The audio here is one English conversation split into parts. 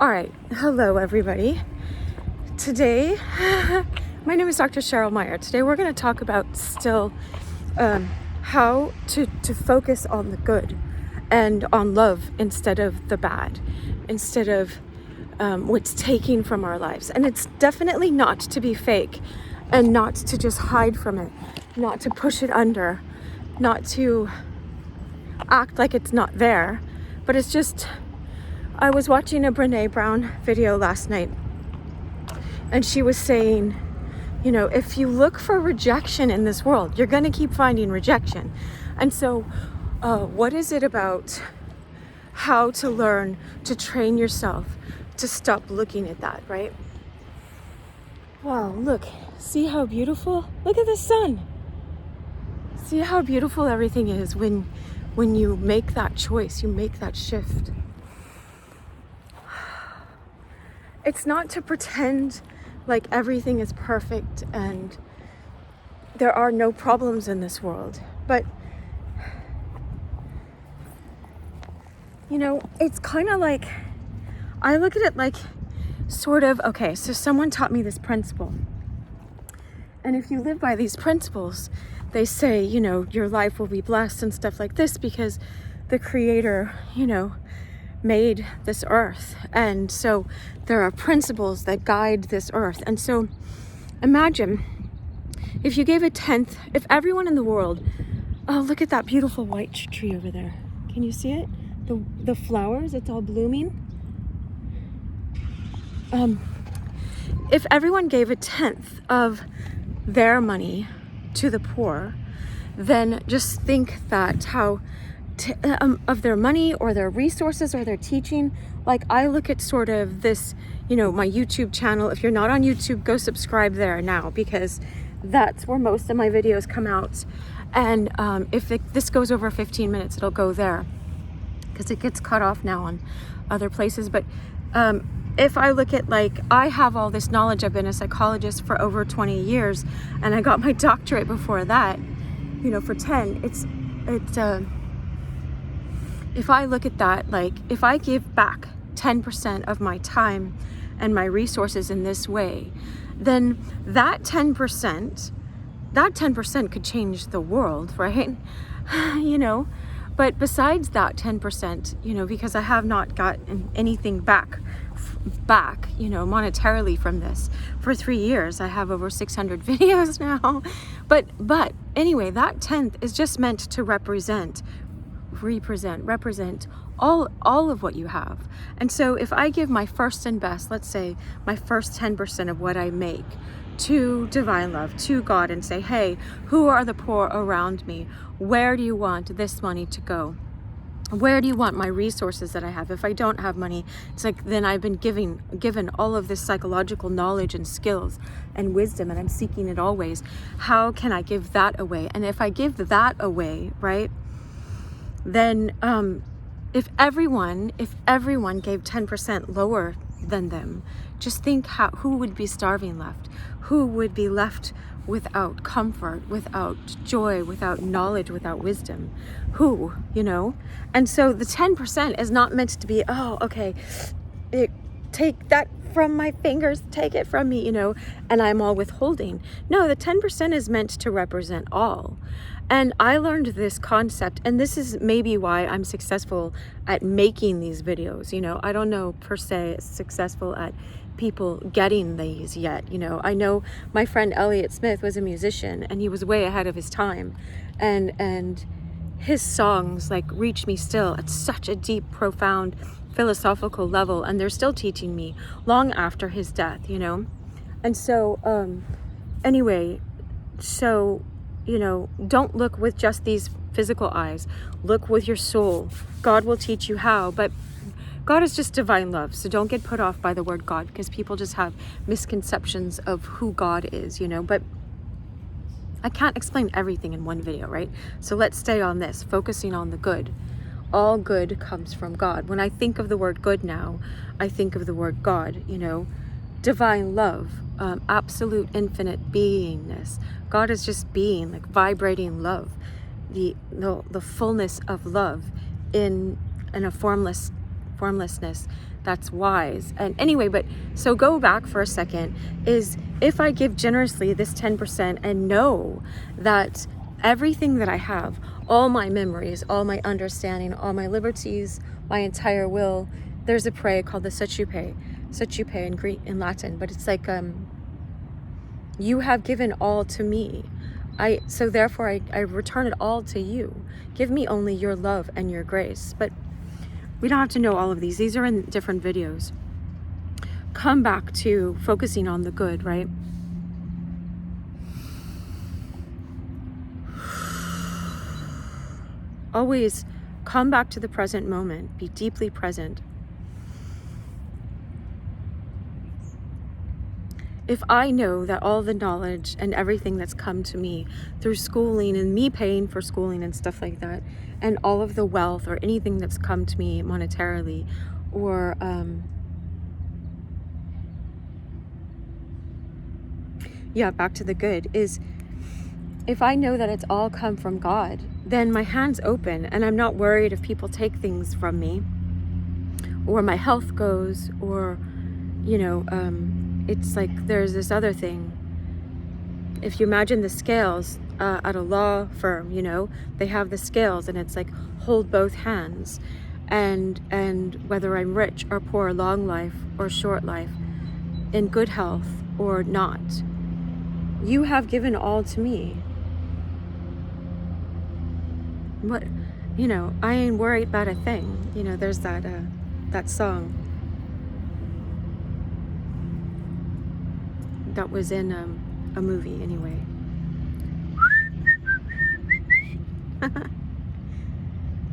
All right, hello everybody. Today, my name is Dr. Cheryl Meyer. Today we're going to talk about how to focus on the good and on love instead of the bad, instead of what's taking from our lives. And it's definitely not to be fake and not to just hide from it, not to push it under, not to act like it's not there, but it's just, I was watching a Brene Brown video last night, and she was saying, you know, if you look for rejection in this world, you're going to keep finding rejection. And so what is it about how to learn to train yourself to stop looking at that, right? Wow, look, see how beautiful? Look at the sun. See how beautiful everything is when you make that choice, you make that shift. It's not to pretend like everything is perfect and there are no problems in this world. But, you know, it's kind of like, I look at it like sort of, okay, so someone taught me this principle. And if you live by these principles, they say, you know, your life will be blessed and stuff like this because the Creator, you know, made this earth. And so there are principles that guide this earth. And so imagine if you gave a tenth, if everyone in the world, oh, look at that beautiful white tree over there. Can you see it? The flowers, it's all blooming. If everyone gave a tenth of their money to the poor, then just think that how of their money or their resources or their teaching. Like I look at sort of this, you know, my YouTube channel. If you're not on YouTube, go subscribe there now because that's where most of my videos come out. And if this goes over 15 minutes, it'll go there because it gets cut off now on other places. But if I look at, like, I have all this knowledge. I've been a psychologist for over 20 years and I got my doctorate before that, you know, for 10. It's if I look at that, like if I give back 10% of my time and my resources in this way, then that 10% could change the world, right? You know, but besides that 10%, you know, because I have not gotten anything back, you know, monetarily from this for 3 years. I have over 600 videos now. But anyway, that 10th is just meant to represent all of what you have. And so if I give my first and best, let's say my first 10% of what I make to divine love, to God, and say, hey, who are the poor around me? Where do you want this money to go? Where do you want my resources that I have? If I don't have money, it's like then I've been given all of this psychological knowledge and skills and wisdom, and I'm seeking it always. How can I give that away? And if I give that away, right, then if everyone gave 10% lower than them, just think who would be starving left? Who would be left without comfort, without joy, without knowledge, without wisdom? Who, you know? And so the 10% is not meant to be, oh, okay, take that from my fingers, take it from me, you know, and I'm all withholding. No, the 10% is meant to represent all. And I learned this concept, and this is maybe why I'm successful at making these videos. You know, I don't know per se successful at people getting these yet. You know, I know my friend Elliott Smith was a musician and he was way ahead of his time, and his songs like reach me still at such a deep, profound philosophical level, and they're still teaching me long after his death, you know. And so anyway, so, you know, don't look with just these physical eyes, look with your soul. God will teach you how, but God is just divine love. So don't get put off by the word God, because people just have misconceptions of who God is, you know. But I can't explain everything in one video, right? So let's stay on this, focusing on the good. All good comes from God. When I think of the word good now, I think of the word God, you know, divine love, absolute infinite beingness. God is just being, like vibrating love, the fullness of love in a formlessness that's wise. And anyway, but so go back for a second, is if I give generously this 10% and know that everything that I have, all my memories, all my understanding, all my liberties, my entire will, there's a prayer called the Suchupe in Greek, in Latin, but it's like, you have given all to me. So therefore I return it all to you. Give me only your love and your grace. But we don't have to know all of these. These are in different videos. Come back to focusing on the good, right? Always come back to the present moment. Be deeply present. If I know that all the knowledge and everything that's come to me through schooling and me paying for schooling and stuff like that, and all of the wealth or anything that's come to me monetarily, or back to the good, is if I know that it's all come from God, then my hand's open and I'm not worried if people take things from me, or my health goes, or it's like there's this other thing. If you imagine the scales at a law firm, they have the scales, and it's like hold both hands, and whether I'm rich or poor, long life or short life, in good health or not, you have given all to me. What, I ain't worried about a thing. There's that song that was in a movie anyway.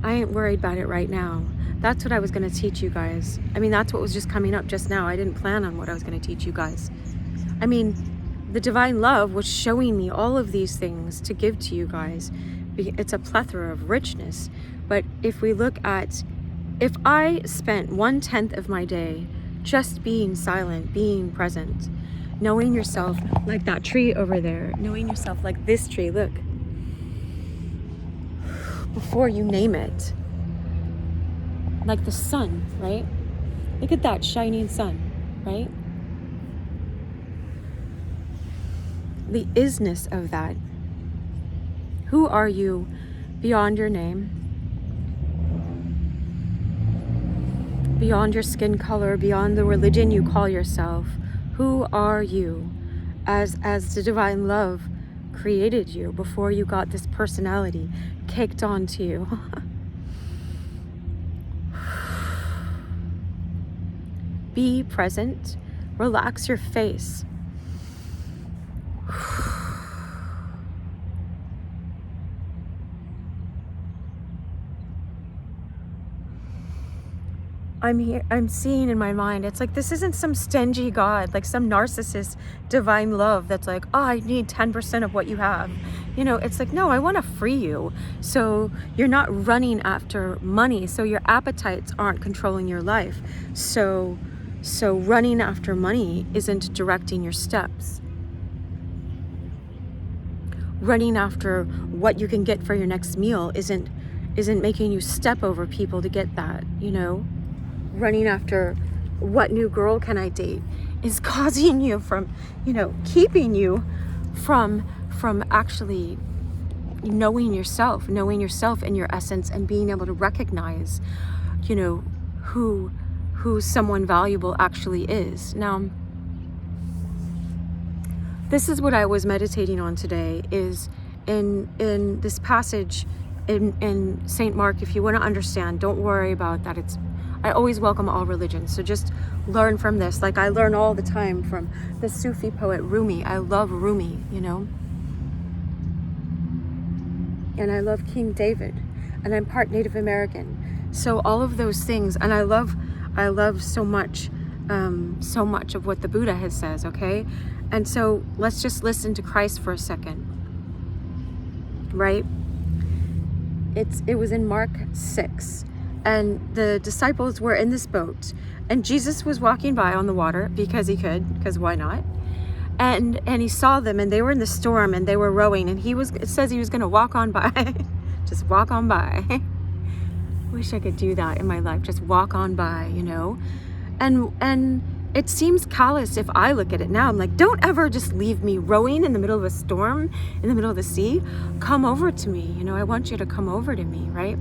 I ain't worried about it right now. That's what I was going to teach you guys. That's what was just coming up just now. I didn't plan on what I was going to teach you guys. The divine love was showing me all of these things to give to you guys. It's a plethora of richness. But if we look at, if I spent 1/10 of my day just being silent, being present, knowing yourself like that tree over there, knowing yourself like this tree, look, before you name it, like the sun, right? Look at that shining sun, right? The isness of that. Who are you beyond your name, beyond your skin color, beyond the religion you call yourself? Who are you as the divine love created you before you got this personality caked onto you? Be present. Relax your face. I'm seeing in my mind, it's like this isn't some stingy God, like some narcissist divine love that's like, oh, I need 10% of what you have. It's like, no, I want to free you. So you're not running after money. So your appetites aren't controlling your life. So running after money isn't directing your steps. Running after what you can get for your next meal isn't making you step over people to get that, Running after what new girl can I date is causing you from, keeping you from actually knowing yourself and your essence, and being able to recognize, who someone valuable actually is. Now, this is what I was meditating on today, is in this passage in St. Mark. If you want to understand, don't worry about that. I always welcome all religions, so just learn from this. Like I learn all the time from the Sufi poet Rumi. I love Rumi, and I love King David, and I'm part Native American. So all of those things, and I love so much of what the Buddha has says. Okay, and so let's just listen to Christ for a second, right? It was in Mark 6. And the disciples were in this boat, and Jesus was walking by on the water because he could, because why not? And he saw them, and they were in the storm, and they were rowing, and it says he was going to walk on by. Just walk on by. Wish I could do that in my life, just walk on by, And it seems callous if I look at it now. I'm like, don't ever just leave me rowing in the middle of a storm, in the middle of the sea. Come over to me. You know, I want you to come over to me, right?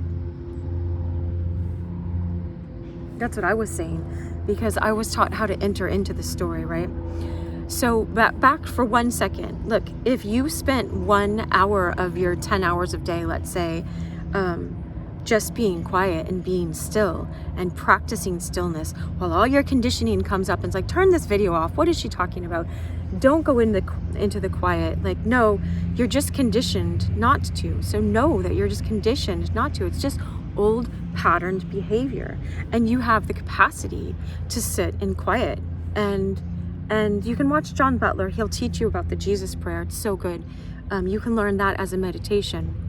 That's what I was saying, because I was taught how to enter into the story, right? So back for 1 second. Look, if you spent 1 hour of your 10 hours of day, let's say, just being quiet and being still and practicing stillness while all your conditioning comes up and it's like, turn this video off. What is she talking about? Don't go into the quiet. Like, no, you're just conditioned not to. So know that you're just conditioned not to. It's just old patterned behavior. And you have the capacity to sit in quiet. And you can watch John Butler. He'll teach you about the Jesus prayer. It's so good. You can learn that as a meditation.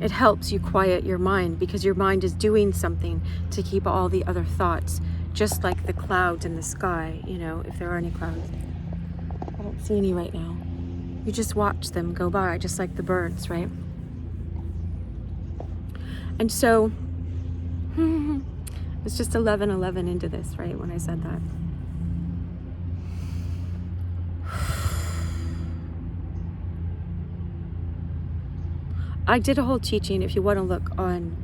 It helps you quiet your mind because your mind is doing something to keep all the other thoughts, just like the clouds in the sky, you know, if there are any clouds. I don't see any right now. You just watch them go by, just like the birds, right? And so, it's just 11:11 into this, right, when I said that. I did a whole teaching, if you want to look, on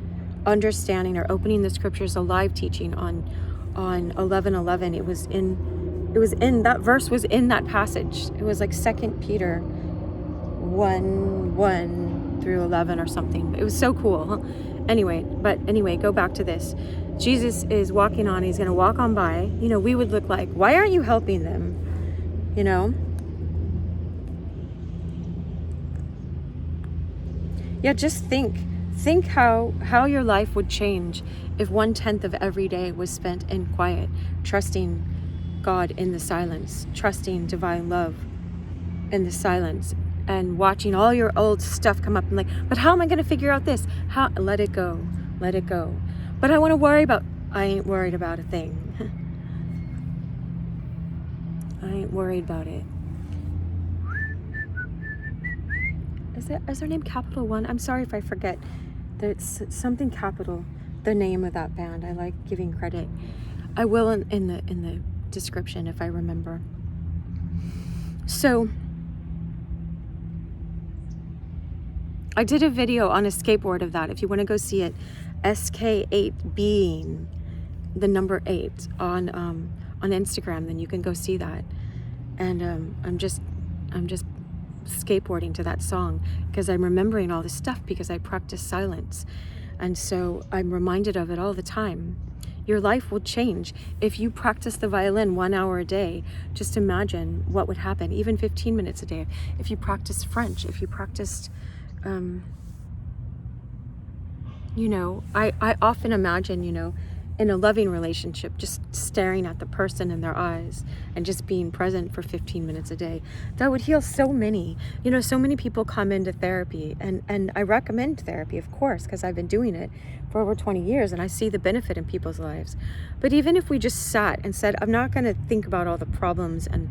understanding or opening the scriptures, a live teaching on 11:11. It was in that verse was in that passage. It was like 2 Peter 1:1 through 11 or something. It was so cool. Anyway, go back to this. Jesus is walking on. He's going to walk on by. You know, we would look like, why aren't you helping them? You know? Yeah, just think how your life would change if 1/10 of every day was spent in quiet, trusting God in the silence, trusting divine love in the silence, and watching all your old stuff come up and like, but how am I going to figure out this? How? Let it go. But I want to worry about, I ain't worried about a thing. I ain't worried about it. Is their name Capital One? I'm sorry if I forget. There's something capital, the name of that band. I like giving credit. I will in the description if I remember. So I did a video on a skateboard of that. If you want to go see it, SK8 being the number 8 on Instagram, then you can go see that. And I'm just skateboarding to that song because I'm remembering all this stuff because I practice silence, and so I'm reminded of it all the time. Your life will change if you practice the violin 1 hour a day. Just imagine what would happen, even 15 minutes a day. If you practice French, if you practiced you know, I often imagine, you know, in a loving relationship, just staring at the person in their eyes and just being present for 15 minutes a day. That would heal so many. You know, so many people come into therapy, and I recommend therapy, of course, because I've been doing it for over 20 years and I see the benefit in people's lives. But even if we just sat and said, I'm not going to think about all the problems and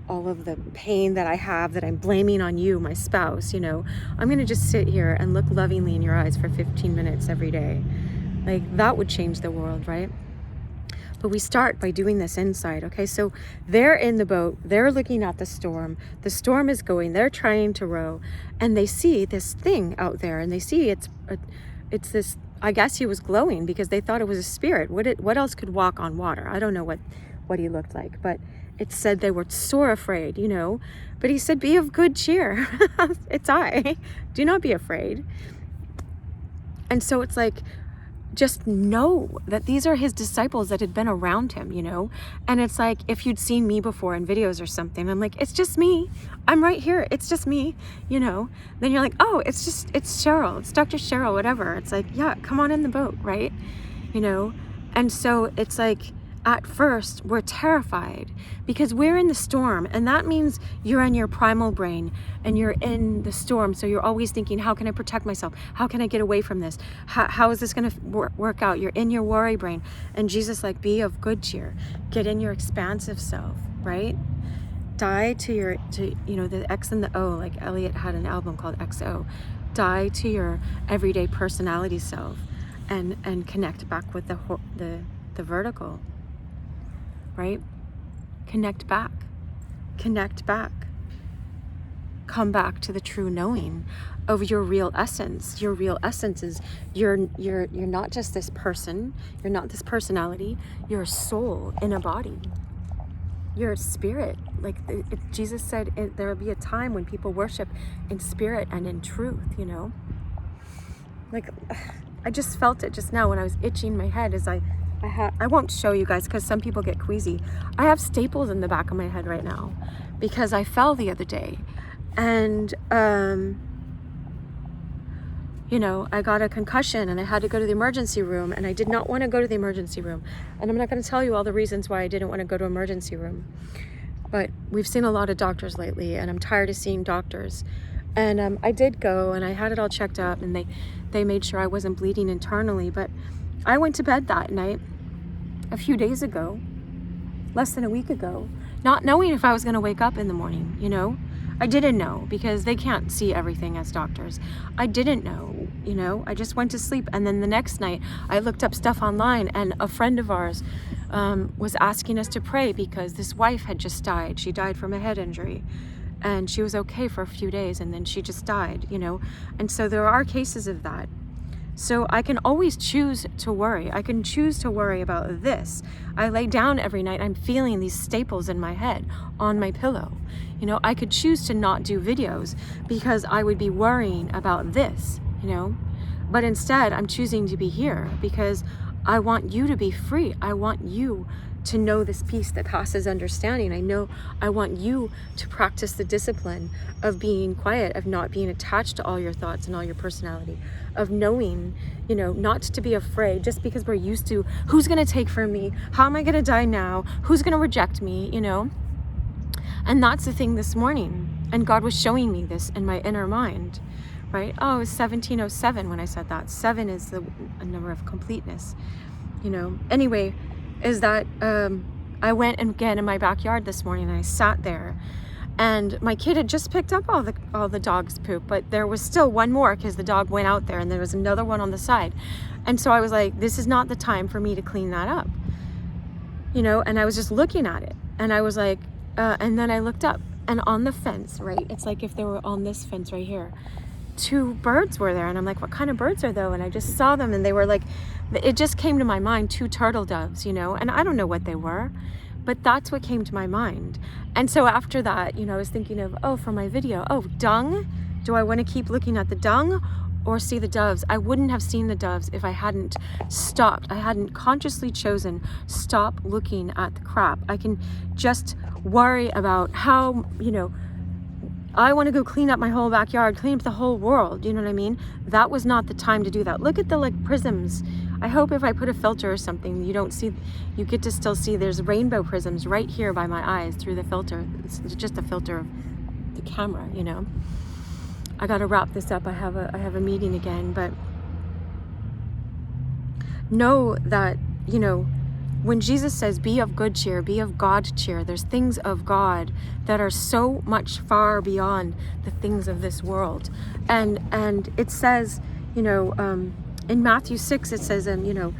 all of the pain that I have that I'm blaming on you, my spouse, you know, I'm going to just sit here and look lovingly in your eyes for 15 minutes every day. Like, that would change the world, right? But we start by doing this inside, okay? So they're in the boat, they're looking at the storm is going, they're trying to row, and they see this thing out there, and they see it's this, I guess he was glowing because they thought it was a spirit. What else could walk on water? I don't know what he looked like, but it said they were sore afraid, you know? But he said, be of good cheer. It's I. Do not be afraid. And so it's like, just know that these are his disciples that had been around him, you know? And it's like, if you'd seen me before in videos or something, I'm like, it's just me. I'm right here. It's just me, you know? Then you're like, oh, it's Cheryl. It's Dr. Cheryl, whatever. It's like, yeah, come on in the boat, right? You know? And so it's like, at first, we're terrified because we're in the storm, and that means you're in your primal brain and you're in the storm. So you're always thinking, how can I protect myself? How can I get away from this? How is this going to work out? You're in your worry brain. And Jesus, like, be of good cheer. Get in your expansive self, right? Die to you know, the X and the O, like Elliot had an album called XO. Die to your everyday personality self and connect back with the the vertical, right? Connect back. Connect back. Come back to the true knowing of your real essence. Your real essence is you're not just this person, you're not this personality, you're a soul in a body. You're a spirit. Like Jesus said, there will be a time when people worship in spirit and in truth, you know? Like, I just felt it just now when I was itching my head as I won't show you guys because some people get queasy. I have staples in the back of my head right now because I fell the other day. And, you know, I got a concussion and I had to go to the emergency room, and I did not want to go to the emergency room. And I'm not going to tell you all the reasons why I didn't want to go to emergency room. But we've seen a lot of doctors lately, and I'm tired of seeing doctors. And I did go, and I had it all checked up, and they made sure I wasn't bleeding internally. But I went to bed that night a few days ago, less than a week ago, not knowing if I was going to wake up in the morning, you know? I didn't know because they can't see everything as doctors. I didn't know, you know? I just went to sleep. And then the next night, I looked up stuff online, and a friend of ours was asking us to pray because this wife had just died. She died from a head injury. And she was okay for a few days, and then she just died, you know? And so there are cases of that. So I can always choose to worry. I can choose to worry about this. I lay down every night, I'm feeling these staples in my head on my pillow. You know, I could choose to not do videos because I would be worrying about this, you know? But instead, I'm choosing to be here because I want you to be free. I want you to know this peace that passes understanding. I want you to practice the discipline of being quiet, of not being attached to all your thoughts and all your personality, of knowing, you know, not to be afraid just because we're used to who's going to take from me? How am I going to die now? Who's going to reject me? You know? And that's the thing this morning. And God was showing me this in my inner mind, right? Oh, it was 1707 when I said that. 7 is the number of completeness, you know? Anyway, is that I went again in my backyard this morning, and I sat there, and my kid had just picked up all the dog's poop, but there was still one more because the dog went out there, and there was another one on the side. And so I was like, this is not the time for me to clean that up, you know? And I was just looking at it, and I was like, and then I looked up, and on the fence, right? It's like if they were on this fence right here, 2 birds were there, and I'm like, what kind of birds are those? And I just saw them, and they were like, it just came to my mind, 2 turtle doves, you know? And I don't know what they were, but that's what came to my mind. And so after that, you know, I was thinking of, for my video, dung. Do I want to keep looking at the dung or see the doves? I wouldn't have seen the doves if I hadn't stopped. I hadn't consciously chosen stop looking at the crap. I can just worry about how, you know, I want to go clean up my whole backyard, clean up the whole world. You know what I mean? That was not the time to do that. Look at the prisms. I hope if I put a filter or something, you get to still see there's rainbow prisms right here by my eyes through the filter. It's just a filter of the camera, you know? I got to wrap this up. I have a meeting again, but know that, you know, when Jesus says, be of good cheer, be of God cheer, there's things of God that are so much far beyond the things of this world. And it says, you know, in Matthew 6, it says, you know,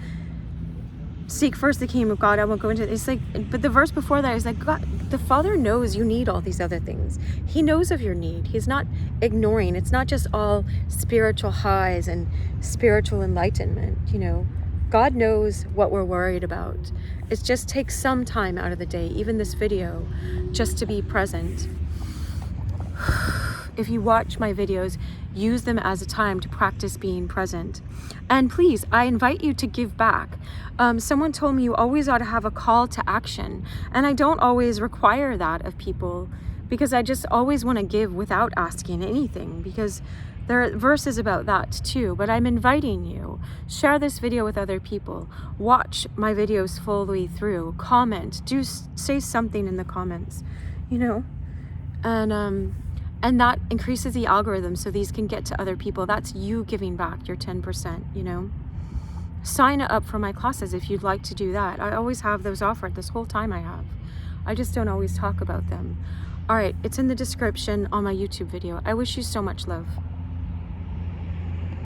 seek first the kingdom of God. I won't go into it. It's like, but the verse before that is like, God, the Father knows you need all these other things. He knows of your need. He's not ignoring. It's not just all spiritual highs and spiritual enlightenment, you know. God knows what we're worried about. It just takes some time out of the day, even this video, just to be present. If you watch my videos, use them as a time to practice being present. And please, I invite you to give back. Someone told me you always ought to have a call to action. And I don't always require that of people because I just always want to give without asking anything, because there are verses about that too. But I'm inviting you, share this video with other people, watch my videos fully through, comment, say something in the comments, you know, and that increases the algorithm so these can get to other people. That's you giving back your 10%, you know. Sign up for my classes if you'd like to do that. I always have those offered. This whole time I have. I just don't always talk about them. All right, it's in the description on my YouTube video. I wish you so much love.